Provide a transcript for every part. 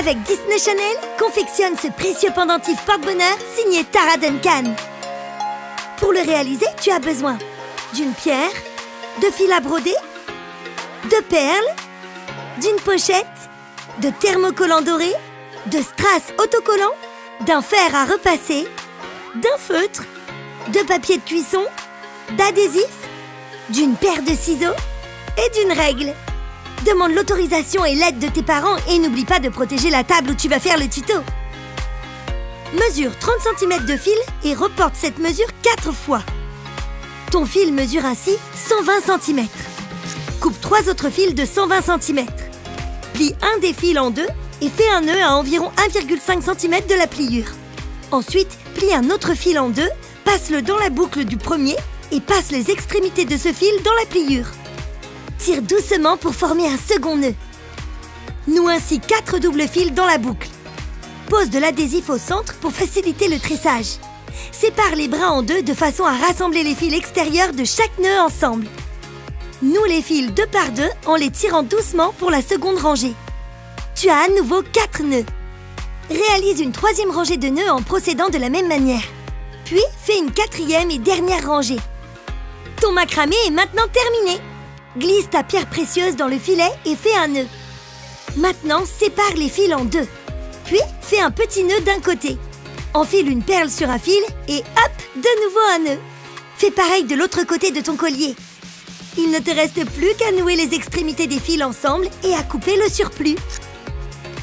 Avec Disney Channel, confectionne ce précieux pendentif porte-bonheur signé Tara Duncan. Pour le réaliser, tu as besoin d'une pierre, de fil à broder, de perles, d'une pochette, de thermocollants dorés, de strass autocollants, d'un fer à repasser, d'un feutre, de papier de cuisson, d'adhésif, d'une paire de ciseaux et d'une règle. Demande l'autorisation et l'aide de tes parents et n'oublie pas de protéger la table où tu vas faire le tuto. Mesure 30 cm de fil et reporte cette mesure 4 fois. Ton fil mesure ainsi 120 cm. Coupe 3 autres fils de 120 cm. Plie un des fils en deux et fais un nœud à environ 1,5 cm de la pliure. Ensuite, plie un autre fil en deux, passe-le dans la boucle du premier et passe les extrémités de ce fil dans la pliure. Tire doucement pour former un second nœud. Noue ainsi 4 doubles fils dans la boucle. Pose de l'adhésif au centre pour faciliter le tressage. Sépare les brins en deux de façon à rassembler les fils extérieurs de chaque nœud ensemble. Noue les fils deux par deux en les tirant doucement pour la seconde rangée. Tu as à nouveau 4 nœuds. Réalise une troisième rangée de nœuds en procédant de la même manière. Puis, fais une quatrième et dernière rangée. Ton macramé est maintenant terminé. Glisse ta pierre précieuse dans le filet et fais un nœud. Maintenant, sépare les fils en deux. Puis, fais un petit nœud d'un côté. Enfile une perle sur un fil et hop, de nouveau un nœud. Fais pareil de l'autre côté de ton collier. Il ne te reste plus qu'à nouer les extrémités des fils ensemble et à couper le surplus.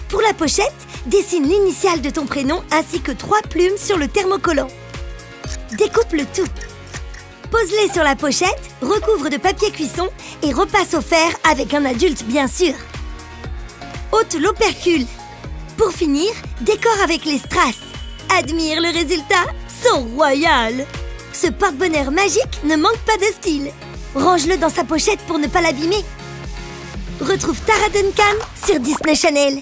Pour la pochette, dessine l'initiale de ton prénom ainsi que 3 plumes sur le thermocollant. Découpe le tout. Pose-les sur la pochette, recouvre de papier cuisson et repasse au fer avec un adulte bien sûr. Ôte l'opercule. Pour finir, décore avec les strass. Admire le résultat, son royal. Ce porte-bonheur magique ne manque pas de style. Range-le dans sa pochette pour ne pas l'abîmer. Retrouve Tara Duncan sur Disney Channel.